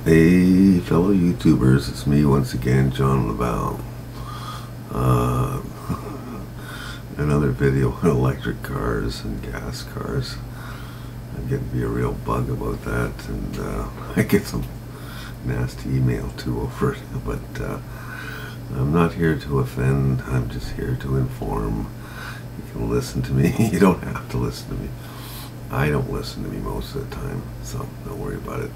Hey, fellow YouTubers, it's me once again, John Laval. Uh, Another video on electric cars and gas cars. I'm getting to be a real bug about that, and I get some nasty email too over it, but I'm not here to offend, I'm just here to inform. You can listen to me, you don't have to listen to me. I don't listen to me most of the time, so don't worry about it.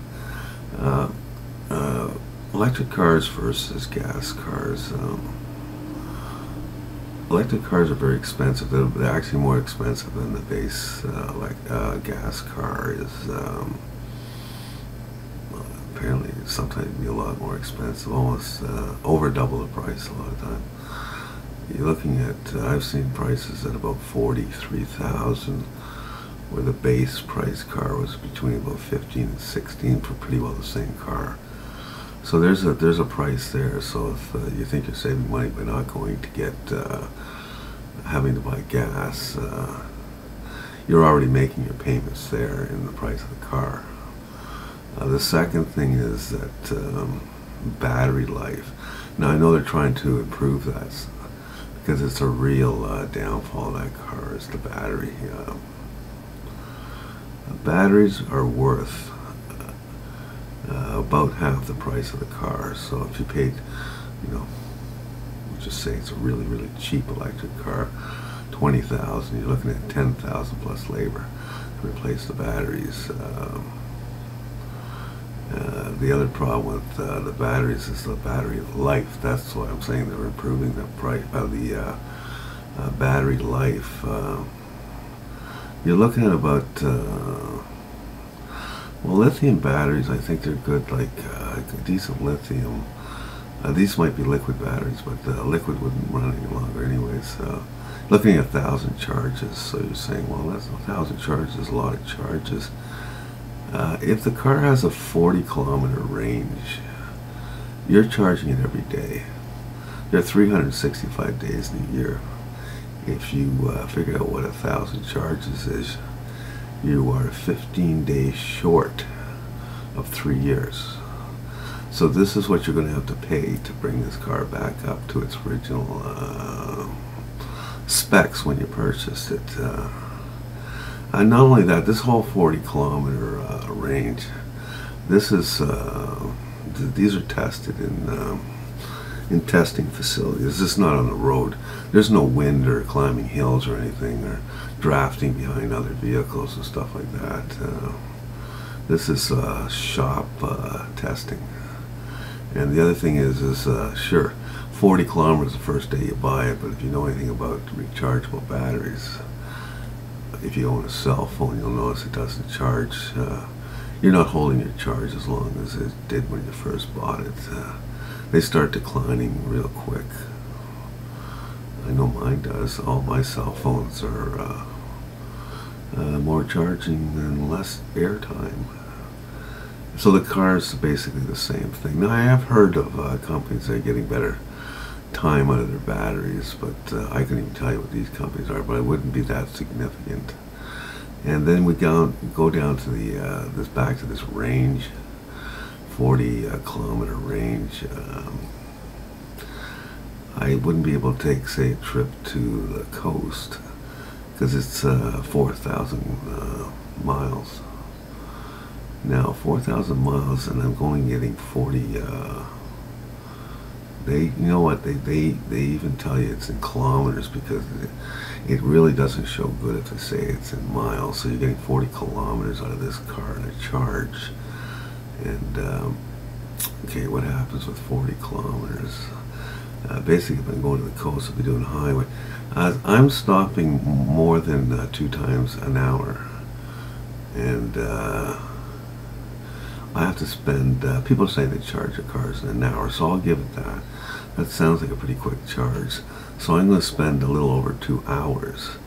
Electric cars versus gas cars. Electric cars are very expensive. They're actually more expensive than the base gas car is. Apparently, sometimes be a lot more expensive, almost over double the price a lot of time. You're looking at, I've seen prices at about $43,000, where the base price car was between about 15 and 16 for pretty well the same car. So there's a price there. So if you think you're saving money by not going to get having to buy gas, you're already making your payments there in the price of the car. The second thing is that battery life. Now I know they're trying to improve that because it's a real downfall of that car is the battery. Batteries are worth about half the price of the car. So if you paid, we'll just say it's a really, really cheap electric car, $20,000, you're looking at $10,000 plus labor to replace the batteries. The other problem with the batteries is the battery life. That's why I'm saying they're improving the price of the battery life. You're looking at about lithium batteries. I think they're good, like decent lithium. These might be liquid batteries, but the liquid wouldn't run any longer anyways. Looking at 1,000 charges, so you're saying, well, that's 1,000 charges is a lot of charges. If the car has a 40-kilometer range, you're charging it every day. There are 365 days in a year. If you figure out what 1,000 charges is, you are 15 days short of 3 years. So this is what you're going to have to pay to bring this car back up to its original specs when you purchased it. And not only that, this whole 40-kilometer range, this is these are tested in testing facilities. This is not on the road. There's no wind or climbing hills or anything or drafting behind other vehicles and stuff like that. This is shop testing. And the other thing is sure, 40 kilometers the first day you buy it, but if you know anything about rechargeable batteries, if you own a cell phone, you'll notice it doesn't charge. You're not holding your charge as long as it did when you first bought it. They start declining real quick. I know mine does. All my cell phones are more charging and less airtime. So the car is basically the same thing. Now I have heard of companies that are getting better time out of their batteries, but I couldn't even tell you what these companies are, but it wouldn't be that significant. And then we go down to the back to this range, 40-kilometer range. I wouldn't be able to take, say, a trip to the coast because it's 4,000 miles. Now 4,000 miles, and I'm only getting 40. You know what? They even tell you it's in kilometers because it really doesn't show good if they say it's in miles. So you're getting 40 kilometers out of this car in a charge. And okay, what happens with 40 kilometers? Basically, if I'm going to the coast, I'll be doing highway. I'm stopping more than 2 times an hour, and I have to spend, people say they charge their cars in an hour, so I'll give it that. That sounds like a pretty quick charge. So I'm going to spend a little over 2 hours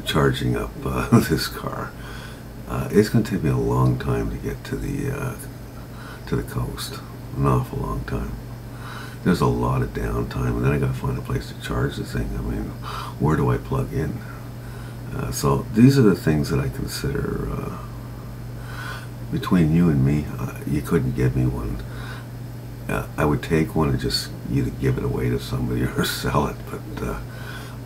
charging up this car. It's going to take me a long time to get to the coast, an awful long time. There's a lot of downtime, and then I got to find a place to charge the thing. I mean, where do I plug in? So these are the things that I consider between you and me, you couldn't give me one. I would take one and just either give it away to somebody or sell it, but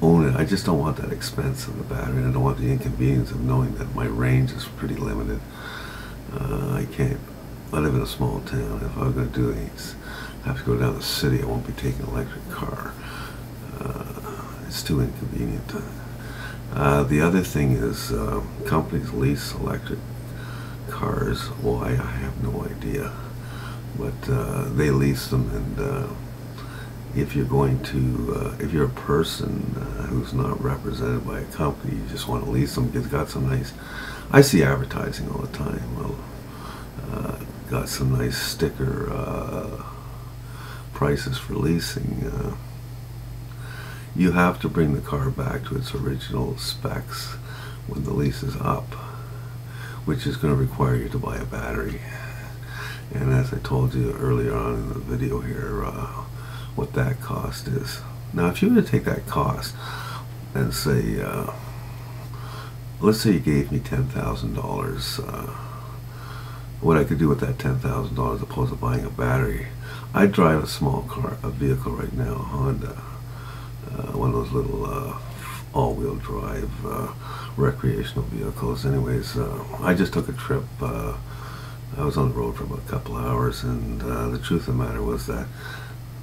own it. I just don't want that expense of the battery. I don't want the inconvenience of knowing that my range is pretty limited. I can't. I live in a small town. If I was going to do these, I have to go down the city. I won't be taking an electric car. It's too inconvenient. The other thing is companies lease electric cars. Why, I have no idea. But they lease them, and if you're going to, if you're a person who's not represented by a company, you just want to lease them because it's got some nice, I see advertising all the time. Well, got some nice sticker prices for leasing. You have to bring the car back to its original specs when the lease is up, which is going to require you to buy a battery. And as I told you earlier on in the video here, what that cost is. Now, if you were to take that cost and say, let's say you gave me $10,000, what I could do with that $10,000 opposed to buying a battery, I drive a small car, a vehicle right now, a Honda, one of those little all-wheel drive recreational vehicles. Anyways, I just took a trip. I was on the road for about a couple hours, and the truth of the matter was that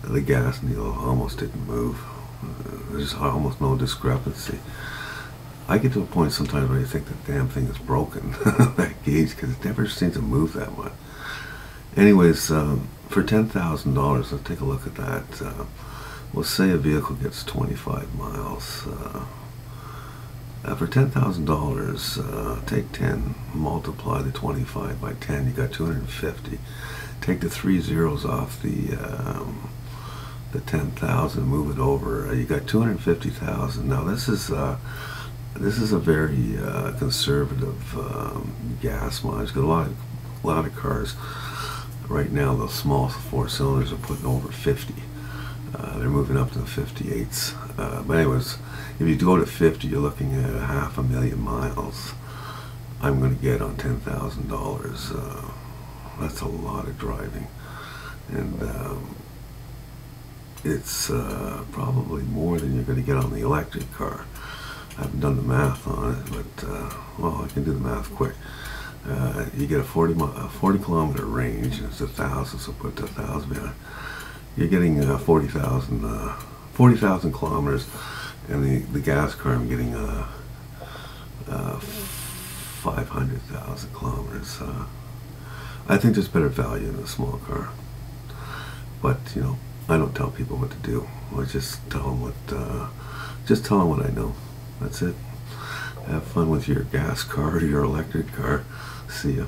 the gas needle almost didn't move. There's almost no discrepancy. I get to a point sometimes where I think the damn thing is broken, that gauge, because it never seems to move that much. Anyways, for $10,000, let's take a look at that. We'll say a vehicle gets 25 miles. For $10,000, take 10, multiply the 25 by 10, you got 250. Take the 3 zeros off the 10,000, move it over, you got 250,000. Now this is a very conservative gas mileage. Got a lot of cars right now. The small 4 cylinders are putting over 50. They're moving up to the 58s. But anyways, if you go to 50, you're looking at 500,000 miles. I'm going to get on $10,000. That's a lot of driving, and it's probably more than you're going to get on the electric car. I haven't done the math on it, but well, I can do the math quick. You get a 40 kilometer range, and it's 1,000, so put 1,000 behind. You're getting 40,000 kilometers, and the gas car I'm getting 500,000 kilometers. I think there's better value in a small car, but you know, I don't tell people what to do. I just tell them what I know. That's it. Have fun with your gas car or your electric car. See ya.